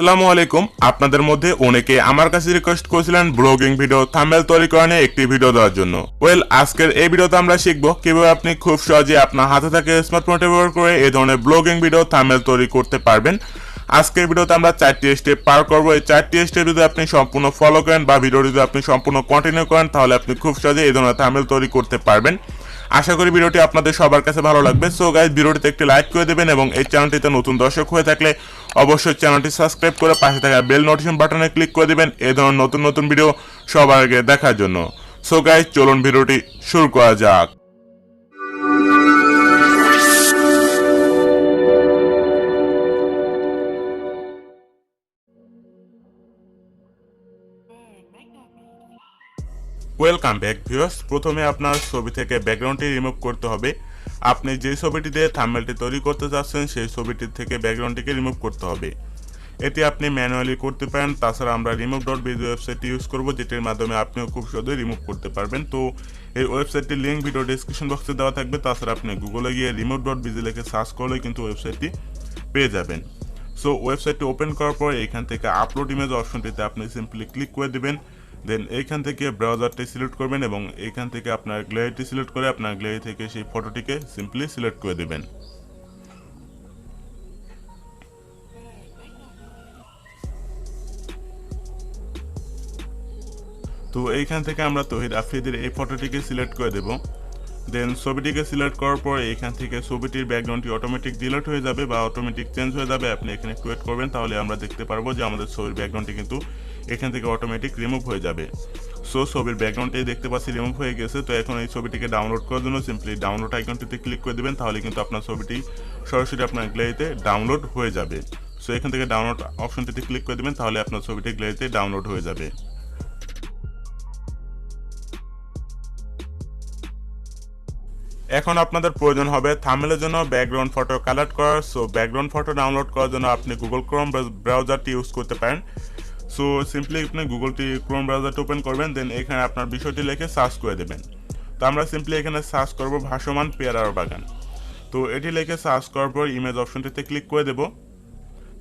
আসসালামু আলাইকুম। আপনাদের মধ্যে অনেকে আমার কাছে রিকোয়েস্ট করেছিলেন ব্লগিং ভিডিও থাম্বনেল তৈরি করে নিয়ে একটি ভিডিও দেওয়ার জন্য। আজকের এই ভিডিওতে আমরা শিখব কিভাবে আপনি খুব সহজে আপনার হাতে থাকে স্মার্টফোন ব্যবহার করে এই ধরনের ব্লগিং ভিডিও থাম্বনেল তৈরি করতে পারবেন। আজকের ভিডিওতে আমরা 4টি স্টেপ পার করব। এই 4টি স্টেপ যদি আপনি সম্পূর্ণ ফলো করেন বা ভিডিও যদি আপনি সম্পূর্ণ কন্টিনিউ করেন তাহলে আপনি খুব সহজে এই ধরনের থাম্বনেল তৈরি করতে পারবেন। আশা করি ভিডিওটি আপনাদের সবার কাছে ভালো লাগবে। সো গাইস, ভিডিওটিতে একটি লাইক করে দেবেন এবং এই চ্যানেলটিতে নতুন দর্শক হয়ে থাকলে অবশ্যই চ্যানেলটি সাবস্ক্রাইব করে পাশে থাকা বেল নোটিফিকেশন বাটনে ক্লিক করে দিবেন এই ধরনের নতুন নতুন ভিডিও সবার আগে দেখার জন্য। সো গাইস, চলুন ভিডিওটি শুরু করা যাক। Welcome back viewers. প্রথমে আপনার ছবি থেকে ব্যাকগ্রাউন্ডটি রিমুভ করতে হবে। আপনি যে ছবিটি দিয়ে থাম্বনেলটি তৈরি করতে চাচ্ছেন সেই ছবিটি থেকে ব্যাকগ্রাউন্ডটিকে রিমুভ করতে হবে। এটি আপনি ম্যানুয়ালি করতে পারেন। তাছাড়া আমরা remove.biz ওয়েবসাইটটি ইউজ করব, যেটির মাধ্যমে আপনিও খুব সহজেই রিমুভ করতে পারবেন। তো এই ওয়েবসাইটটির লিঙ্ক ভিডিও ডেসক্রিপশন বক্সে দেওয়া থাকবে। তাছাড়া আপনি গুগলে গিয়ে remove.biz লিখে সার্চ করলে কিন্তু ওয়েবসাইটটি পেয়ে যাবেন। সো ওয়েবসাইটটি ওপেন করার পর এখান থেকে আপলোড ইমেজ অপশনটিতে আপনি সিম্পলি ক্লিক করে দেবেন। দেন এইখান থেকে ব্রাউজারটি সিলেক্ট করবেন এবং এইখান থেকে আপনার গ্যালারিটি সিলেক্ট করে আপনার গ্যালারি থেকে সেই ফটোটিকে সিম্পলি সিলেক্ট করে দেবেন। তো এইখান থেকে আমরা তহিদ আফ্রিদির এই ফটোটিকে সিলেক্ট করে দেব। দেন ছবিটিকে সিলেক্ট করার পর এইখান থেকে ছবিটির ব্যাকগ্রাউন্ডটি অটোমেটিক ডিলিট হয়ে যাবে বা অটোমেটিক চেঞ্জ হয়ে যাবে। আপনি এখানে একটু ওয়েট করবেন, তাহলে আমরা দেখতে পারবো যে আমাদের ছবির ব্যাকগ্রাউন্ডটি কিন্তু এখান থেকে অটোমেটিক রিমুভ হয়ে যাবে। সো ছবির ব্যাকগ্রাউন্ডটি দেখতে পাচ্ছি রিমুভ হয়ে গেছে। তো এখন এই ছবিটিকে ডাউনলোড করার জন্য সিম্পলি ডাউনলোড আইকনটিতে ক্লিক করে দেবেন, তাহলে কিন্তু আপনার ছবিটি সরাসরি আপনার গ্যালারিতে ডাউনলোড হয়ে যাবে। সো এখান থেকে ডাউনলোড অপশনটিতে ক্লিক করে দেবেন, তাহলে আপনার ছবিটি গ্যালারিতে ডাউনলোড হয়ে যাবে। এখন আপনাদের প্রয়োজন হবে থাম্বনেলের জন্য ব্যাকগ্রাউন্ড ফটো কালেক্ট করার। সো ব্যাকগ্রাউন্ড ফটো ডাউনলোড করার জন্য আপনি গুগল ক্রোম ব্রাউজারটি ইউজ করতে পারেন। সো সিম্পলি আপনি ক্রোম ব্রাউজারটি ওপেন করবেন, দেন এখানে আপনার বিষয়টি লিখে সার্চ করে দেবেন। তো আমরা সিম্পলি এখানে সার্চ করব ভাসমান পেয়ারার বাগান। তো এটি লিখে সার্চ করার পর ইমেজ অপশনটিতে ক্লিক করে দেব।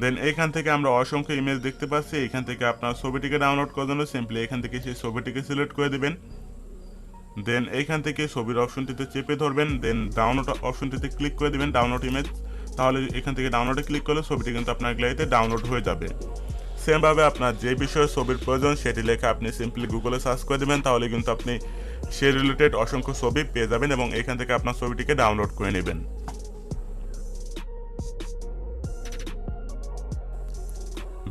দেন এখান থেকে আমরা অসংখ্য ইমেজ দেখতে পাচ্ছি। এখান থেকে আপনার ছবিটিকে ডাউনলোড করার জন্য সিম্পলি এখান থেকে সেই ছবিটিকে সিলেক্ট করে দেবেন। দেন এইখান থেকে ছবির অপশনটিতে চেপে ধরবেন, দেন ডাউনলোড অপশনটিতে ক্লিক করে দেবেন ডাউনলোড ইমেজ। তাহলে এখান থেকে ডাউনলোডে ক্লিক করলে ছবিটি কিন্তু আপনার গ্যালারিতে ডাউনলোড হয়ে যাবে। সেমভাবে আপনার যে বিষয়ে ছবির প্রয়োজন সেটি লেখা আপনি সিম্পলি গুগলে সার্চ করে দেবেন, তাহলে কিন্তু আপনি সে রিলেটেড অসংখ্য ছবি পেয়ে যাবেন এবং এখান থেকে আপনার ছবিটিকে ডাউনলোড করে নেবেন।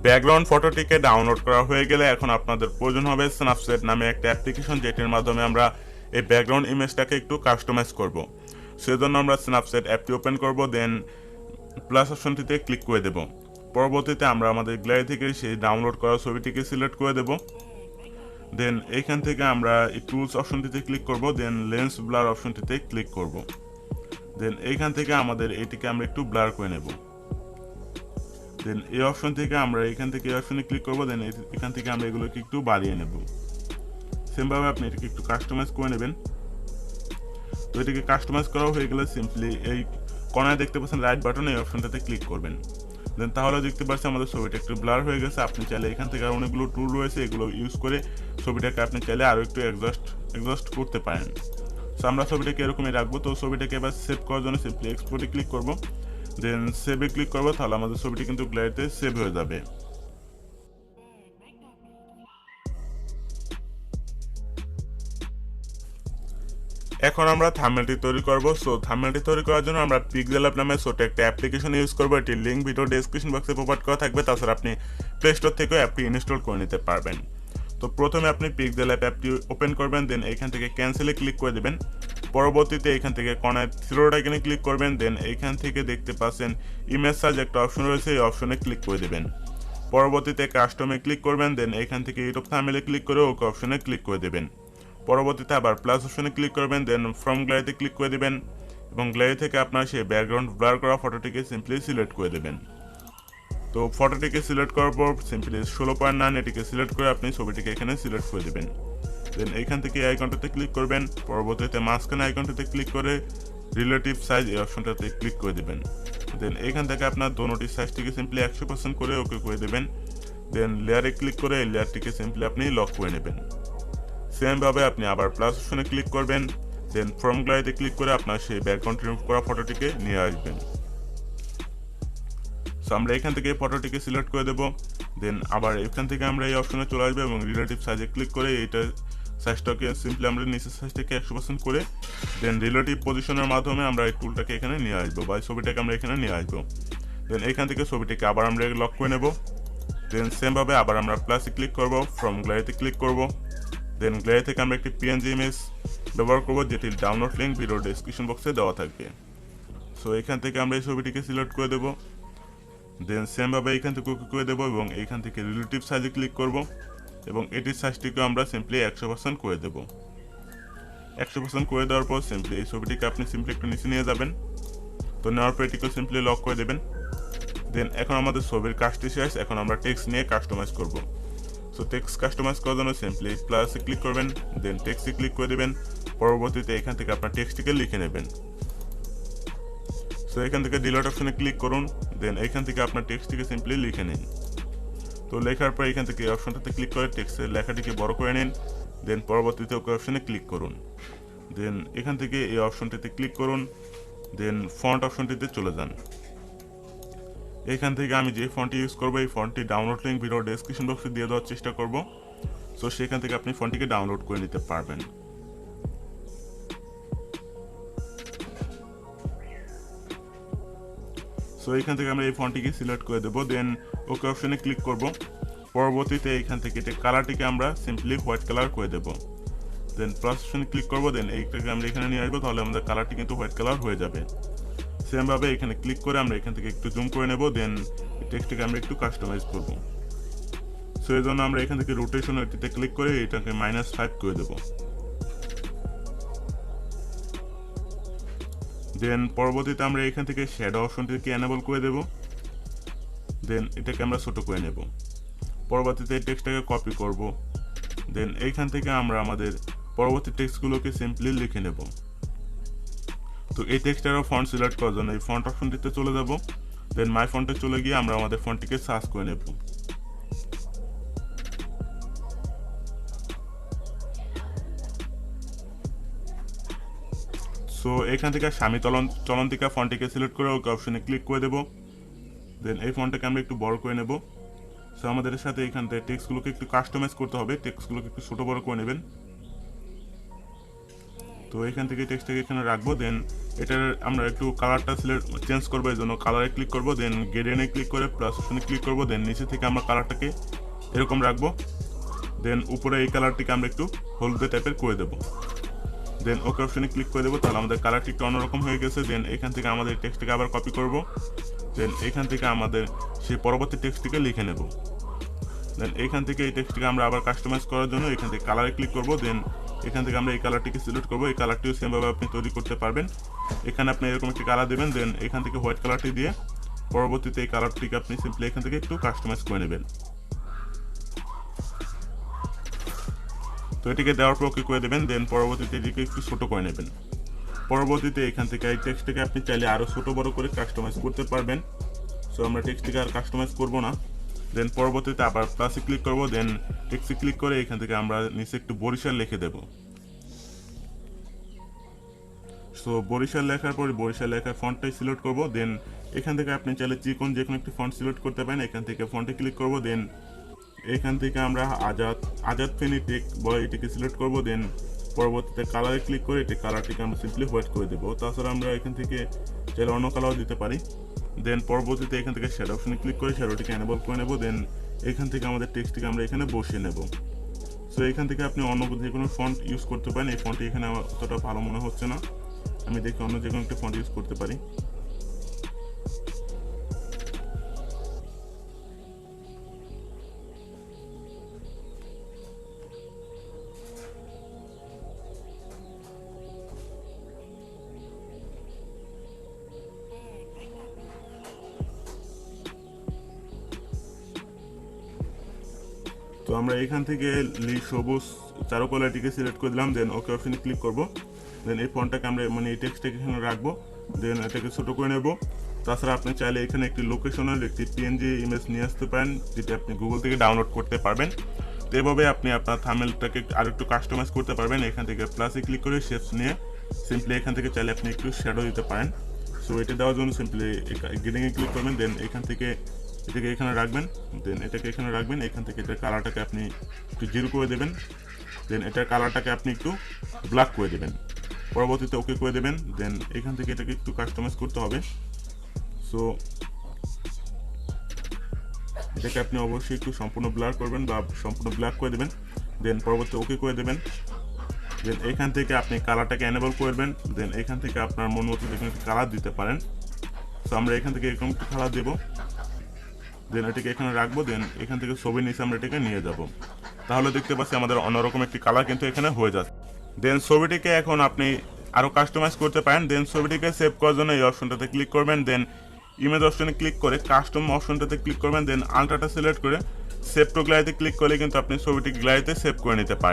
ব্যাকগ্রাউন্ড ফটোটিকে ডাউনলোড করা হয়ে গেলে এখন আপনাদের প্রয়োজন হবে স্ন্যাপচ্যাট নামে একটা অ্যাপ্লিকেশন, যেটির মাধ্যমে আমরা এই ব্যাকগ্রাউন্ড ইমেজটাকে একটু কাস্টমাইজ করব। সেজন্য আমরা স্ন্যাপচ্যাট অ্যাপটি ওপেন করব, দেন প্লাস অপশনটিতে ক্লিক করে দেব। পরবর্তীতে আমরা আমাদের গ্যালারি থেকে সেই ডাউনলোড করা ছবিটিকে সিলেক্ট করে দেব। দেন এইখান থেকে আমরা এই টুলস অপশনটিতে ক্লিক করব, দেন লেন্স ব্লার অপশনটিতে ক্লিক করব। দেন এইখান থেকে আমাদের এটিকে আমরা একটু ব্লার করে নেব। দেন এই অপশন থেকে আমরা এখান থেকে এই অপশনে ক্লিক করব, দেন এখান থেকে আমরা এগুলোকে একটু বাড়িয়ে নেব। সেমভাবে আপনি এটাকে একটু কাস্টমাইজ করে নেবেন। তো এটাকে কাস্টমাইজ করা হয়ে গেলে সিম্পলি এই কর্নারে দেখতে পাচ্ছেন রাইট বাটন, এই অপশনটাতে ক্লিক করবেন। দেন তাহলে দেখতে পাচ্ছেন আমাদের ছবিটা একটু ব্লার হয়ে গেছে। আপনি চাইলে এখান থেকে অনেকগুলো টুল রয়েছে, এগুলো ইউজ করে ছবিটাকে আপনি চাইলে আরও একটু অ্যাডজাস্ট করতে পারেন। সো আমরা ছবিটাকে এরকমই রাখবো। তো ছবিটাকে এবার সেভ করার জন্য সিম্পলি এক্সপোর্টে ক্লিক করব, দেন সেভে ক্লিক করবো, তাহলে আমাদের ছবিটি কিন্তু গ্যালারিতে সেভ হয়ে যাবে। এখন আমরা থাম্বনেলটি তৈরি করব। সো থাম্বনেলটি তৈরি করার জন্য আমরা পিক্সেল অ্যাপ নামে ছোট একটা অ্যাপ্লিকেশন ইউজ করব। এটির লিঙ্ক ভিডিও ডেসক্রিপশন বক্সে প্রোভাইড করা থাকবে। তাছাড়া আপনি প্লে স্টোর থেকেও অ্যাপটি ইনস্টল করে নিতে পারবেন। তো প্রথমে আপনি পিক্সেল অ্যাপটি ওপেন করবেন, দেন এখান থেকে ক্যান্সেলে ক্লিক করে দেবেন। পরবর্তীতে এখান থেকে কর্নার থ্রি আইকনে ক্লিক করবেন, দেন এইখান থেকে দেখতে পাচ্ছেন ইমেজ সার্চ একটা অপশন রয়েছে, এই অপশনে ক্লিক করে দেবেন। পরবর্তীতে কাস্টমে ক্লিক করবেন, দেন এখান থেকে ইউটিউব থাম্বনেলে ক্লিক করে ওকে অপশনে ক্লিক করে দেবেন। পরবর্তীতে আবার প্লাস অপশনে ক্লিক করবেন, দেন ফ্রম গ্যালারিতে ক্লিক করে দেবেন এবং গ্যালারি থেকে আপনার সেই ব্যাকগ্রাউন্ড ব্লার করা ফটোটিকে সিম্পলি সিলেক্ট করে দেবেন। তো ফটোটিকে সিলেক্ট করার পর সিম্পলি 16.9 এটিকে সিলেক্ট করে আপনি ছবিটিকে এখানে সিলেক্ট করে দেবেন। দেন এইখান থেকে এই আইকনটাতে ক্লিক করবেন। পরবর্তীতে মাঝখানে আইকনটাতে ক্লিক করে রিলেটিভ সাইজ এই অপশনটাতে ক্লিক করে দেবেন। দেন এখান থেকে আপনার দোনোটির সাইজটিকে সিম্পলি 100% করে ওকে করে দেবেন। দেন লেয়ারে ক্লিক করে এই লেয়ারটিকে সিম্পলি আপনি লক করে নেবেন। সেমভাবে আপনি আবার প্লাস অপশনে ক্লিক করবেন, দেন ফ্রম গ্যালারিতে ক্লিক করে আপনার সেই ব্যাকগ্রাউন্ড রিমুভ করা ফটোটিকে নিয়ে আসবেন। সো আমরা এখান থেকে এই ফটোটিকে সিলেক্ট করে দেবো। দেন আবার এখান থেকে আমরা এই অপশনে চলে আসবো এবং রিলেটিভ সাইজে ক্লিক করে এইটা সাইজটাকে সিম্পলি আমরা নিচের সাইজটাকে 100% করে দেন রিলেটিভ পজিশনের মাধ্যমে আমরা এই টুলটাকে এখানে নিয়ে আসবো বা ছবিটাকে আমরা এখানে নিয়ে আসবো। দেন এখান থেকে ছবিটিকে আবার আমরা লক করে নেব। দেন সেমভাবে আবার আমরা প্লাসে ক্লিক করব, ফ্রম গ্যালারিতে ক্লিক করব। দেন গ্যালারি থেকে আমরা একটি পিএনজি ইমেজ ব্যবহার করব যেটির ডাউনলোড লিঙ্ক ভিডিও ডেসক্রিপশন বক্সে দেওয়া থাকবে। সো এখান থেকে আমরা এই ছবিটিকে সিলেক্ট করে দেবো। দেন সেমভাবে এখান থেকে ওকে করে দেবো এবং এইখান থেকে রিলেটিভ সাইজে ক্লিক করব এবং এটির সাইজটিকে আমরা সিম্পলি 100% করে দেবো। 100% করে দেওয়ার পর সিম্পলি এই ছবিটিকে আপনি সিম্পলি একটু নিচে নিয়ে যাবেন। তো নেওয়ার পর এটিকে সিম্পলি লক করে দেবেন। দেন এখন আমাদের ছবির কাজটি শেষ, এখন আমরা টেক্সট নিয়ে কাস্টমাইজ করব। সো টেক্সট কাস্টমাইজ করার জন্য সিম্পলি প্লাসে ক্লিক করবেন, দেন টেক্সটে ক্লিক করে দেবেন। পরবর্তীতে এখান থেকে আপনার টেক্সটটিকে লিখে নেবেন। সো এখান থেকে ডিলিট অপশনে ক্লিক করুন, দেন এখান থেকে আপনার টেক্সটটিকে সিম্পলি লিখে নিন। তো লেখার পর এখান থেকে এই অপশনটাতে ক্লিক করে টেক্সটের লেখাটিকে বড় করে নিন। দেন পরবর্তীতে ওকে অপশনে ক্লিক করুন। দেন এখান থেকে এই অপশনটিতে ক্লিক করুন, দেন ফন্ট অপশনটিতে চলে যান। এখান থেকে আমি যে ফন্টটি ইউজ করবো এই ফন্টটি ডাউনলোড লিঙ্ক ভিডিও ডেসক্রিপশন বক্সে দিয়ে দেওয়ার চেষ্টা করব। সো সেখান থেকে আপনি ফন্টটিকে ডাউনলোড করে নিতে পারবেন। সো এখান থেকে আমরা এই ফন্টটিকে সিলেক্ট করে দেবো, দেন ওকে অপশনে ক্লিক করব। পরবর্তীতে এখান থেকে এটা কালারটিকে আমরা সিম্পলি হোয়াইট কালার করে দেবো। দেন প্লাস অপশনে ক্লিক করবো, দেন এইটাকে আমরা এখানে নিয়ে আসবো, তাহলে আমাদের কালারটি কিন্তু হোয়াইট কালার হয়ে যাবে। সেমভাবে এখানে ক্লিক করে আমরা এখান থেকে একটু জুম করে নেব, দেন টেক্সটটাকে আমরা একটু কাস্টমাইজ করব। সো এই জন্য আমরা এখান থেকে রোটেশন এটিতে ক্লিক করে এটাকে -5 করে দেব। দেন পরবর্তীতে আমরা এখান থেকে শ্যাডো অপশনটিকে এনেবল করে দেব। দেন এটাকে আমরা ছোট করে নেব। পরবর্তীতে টেক্সটটাকে কপি করব। দেন এইখান থেকে আমরা আমাদের পরবর্তী টেক্সটগুলোকে সিম্পলি লিখে নেব। তো এই টেক্সটেরও ফন্ট সিলেক্ট করার জন্য এই ফন্ট অপশনটিতে চলে যাব। দেন মাই ফন্টে চলে গিয়ে আমরা আমাদের ফন্টটিকে সার্চ করে নেব। সো এখান থেকে স্বামী চলন্তিকা ফন্টটিকে সিলেক্ট করে ওকে অপশনে ক্লিক করে দেব। দেন এই ফন্টটাকে আমরা একটু বড় করে নেব। সো আমাদের সাথে এখান থেকে টেক্সটগুলোকে একটু কাস্টমাইজ করতে হবে, টেক্সটগুলোকে একটু ছোট বড় করে নেবেন। তো এখান থেকে টেক্সটটাকে এখানে রাখবো। দেন এটার আমরা একটু কালারটা চেঞ্জ করবো, এই জন্য কালারে ক্লিক করবো। দেন গ্রেডিয়েন্টে ক্লিক করে প্লাস অপশনে ক্লিক করবো। দেন নিচে থেকে আমরা কালারটাকে এরকম রাখবো। দেন উপরে এই কালারটিকে আমরা একটু হলদে টাইপের করে দেবো। দেন ওকে অপশনে ক্লিক করে দেবো, তাহলে আমাদের কালারটি একটু অন্যরকম হয়ে গেছে। দেন এখান থেকে আমাদের টেক্সটটিকে আবার কপি করব। দেন এখান থেকে আমাদের সেই পরবর্তী টেক্সটটিকে লিখে নেব। দেন এখান থেকে এই টেক্সটটিকে আমরা আবার কাস্টমাইজ করার জন্য এখান থেকে কালারে ক্লিক করব। দেন এখান থেকে আমরা এই কালারটিকে সিলেক্ট করবো। এই কালারটিও সেমভাবে আপনি তৈরি করতে পারবেন। এখানে আপনি এরকম একটি কালার দেবেন। দেন এখান থেকে হোয়াইট কালারটি দিয়ে পরবর্তীতে এই কালারটিকে আপনি সিম্পলি এখান থেকে একটু কাস্টমাইজ করে নেবেন। তো এটিকে দেওয়ার পর ওকে করে দেবেন। দেন পরবর্তীতে এটিকে একটু ছোট করে নেবেন। পরবর্তীতে এখান থেকে এই টেক্সটটিকে আপনি চাইলে আরও ছোট বড় করে কাস্টমাইজ করতে পারবেন। সো আমরা টেক্সটটিকে আর কাস্টমাইজ করবো না। দেন পরবর্তীতে আবার প্লাসে ক্লিক করব। দেন টেক্সটে ক্লিক করে এখান থেকে আমরা নিচে একটু বরিশাল লিখে দেব। সো বরিশাল লেখার পর বরিশাল লেখার ফন্টটাই সিলেক্ট করব। দেন এখান থেকে আপনি চাইলে যে কোনো একটি ফন্ট সিলেক্ট করতে পারেন। এখান থেকে ফন্টে ক্লিক করব। দেন এখান থেকে আমরা আজাদ ফেনি টেক বয় এটিকে সিলেক্ট করব। দেন পরবর্তীতে কালারে ক্লিক করে এটি কালারটিকে আমরা সিম্পলি হোয়াইট করে দেবো। তাছাড়া আমরা এখান থেকে চাইলে অন্য কালারও দিতে পারি। দেন পরবর্তীতে এখান থেকে শ্যাডো অপশনে ক্লিক করে শ্যাডোটিকে এনেবল করে নেব। দেন এখান থেকে আমাদের টেক্সটটিকে আমরা এখানে বসিয়ে নেব। সো এখান থেকে আপনি অন্য যে কোনো ফন্ট ইউজ করতে পারেন। এই ফন্টটি এখানে অতটা ভালো মনে হচ্ছে না, আমি দেখি অন্য যে কোনো একটা ফন্ট ইউজ করতে পারি। তো আমরা এখান থেকে সবুজ চারুকলাটিকে সিলেক্ট করে দিলাম। দেন ওকে অপশনে ক্লিক করব। দেন এই ফন্টটাকে আমরা এই টেক্সটটাকে এখানে রাখবো। দেন এটাকে ছোট করে নেব। তাছাড়া আপনি চাইলে এখানে একটি লোকেশনের একটি পিএনজি ইমেজ নিয়ে আসতে পারেন, যেটি আপনি গুগল থেকে ডাউনলোড করতে পারবেন। তো এভাবে আপনি আপনার থাম্বনেলটাকে আরেকটু কাস্টমাইজ করতে পারবেন। এখান থেকে প্লাসে ক্লিক করে শেপস নিয়ে সিম্পলি এখান থেকে চাইলে আপনি একটু শ্যাডো দিতে পারেন। সো এটা দেওয়ার জন্য সিম্পলি গ্রেডিংয়ে ক্লিক করবেন, দেন এখান থেকে এটাকে এখানে রাখবেন, দেন এটাকে এখানে রাখবেন। এখান থেকে এটার কালারটাকে আপনি একটু জিরো করে দেবেন, দেন এটার কালারটাকে আপনি একটু ব্ল্যাক করে দেবেন, পরবর্তীতে ওকে করে দেবেন। দেন এখান থেকে এটাকে একটু কাস্টমাইজ করতে হবে। সো এটাকে আপনি অবশ্যই একটু সম্পূর্ণ ব্লার করবেন বা সম্পূর্ণ ব্ল্যাক করে দেবেন, দেন পরবর্তীতে ওকে করে দেবেন। দেন এখান থেকে আপনি কালারটাকে এনেবল করবেন, দেন এখান থেকে আপনার মন মতো এখানে কালার দিতে পারেন। সো আমরা এখান থেকে এরকম একটু কালার দেবো, দেন এটাকে এখানে রাখবো, দেন এখান থেকে ছবির নিচে আমরা এটাকে নিয়ে যাব। তাহলে দেখতে পাচ্ছি আমাদের অন্যরকম একটি কালার কিন্তু এখানে হয়ে যাচ্ছে। দেন ছবিটিকে এখন আপনি আরও কাস্টমাইজ করতে পারেন। দেন ছবিটিকে সেভ করার জন্য এই অপশনটাতে ক্লিক করবেন, দেন ইমেজ অপশনে ক্লিক করে কাস্টম অপশনটাতে ক্লিক করবেন, দেন আলট্রাটা সিলেক্ট করে সেভ টু গ্যালারিতে ক্লিক করলে কিন্তু আপনি ছবিটি গ্যালারিতে সেভ করে নিতে পারেন।